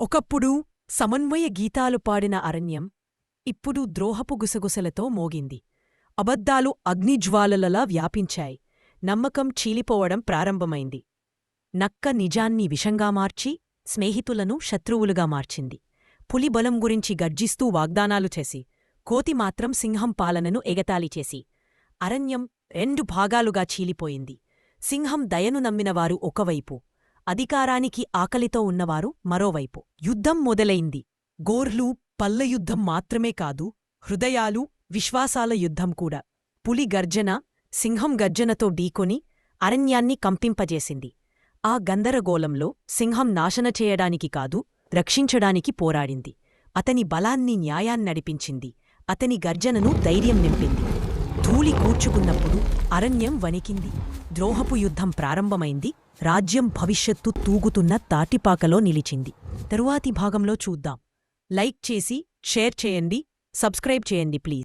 ఒకప్పుడు సమన్వయ గీతాలు పాడిన అరణ్యం ఇప్పుడు ద్రోహపు గుసగుసలతో మోగింది. అబద్ధాలు అగ్నిజ్వాలలలా వ్యాపించాయి. నమ్మకం చీలిపోవడం ప్రారంభమైంది. నక్క నిజాన్ని విషంగా మార్చి స్నేహితులను శత్రువులుగా మార్చింది. పులి బలం గురించి గర్జిస్తూ వాగ్దానాలు చేసి కోతి మాత్రం సింహం పాలనను ఎగతాళిచేసి అరణ్యం రెండు భాగాలుగా చీలిపోయింది. సింహం దయను నమ్మినవారు ఒకవైపు, అధికారానికి ఆకలితో ఉన్నవారు మరోవైపు. యుద్ధం మొదలైంది. గోర్లు పల్లయుద్ధం మాత్రమే కాదు, హృదయాలు, విశ్వాసాల యుద్ధం కూడా. పులి గర్జన సింహం గర్జనతో ఢీకొని అరణ్యాన్ని కంపింపజేసింది. ఆ గందరగోళంలో సింహం నాశన చేయడానికి కాదు, రక్షించడానికి పోరాడింది. అతని బలాన్ని న్యాయాన్నడిపించింది, అతని గర్జనను ధైర్యం నింపింది. ధూళి కూర్చుకున్నప్పుడు అరణ్యం వణికింది. ద్రోహపు యుద్ధం ప్రారంభమైంది. రాజ్యం భవిష్యత్తు తూగుతున్న తాటిపాకలో నిలిచింది. తరువాతి భాగంలో చూద్దాం. లైక్ చేసి షేర్ చేయండి, సబ్స్క్రైబ్ చేయండి ప్లీజ్.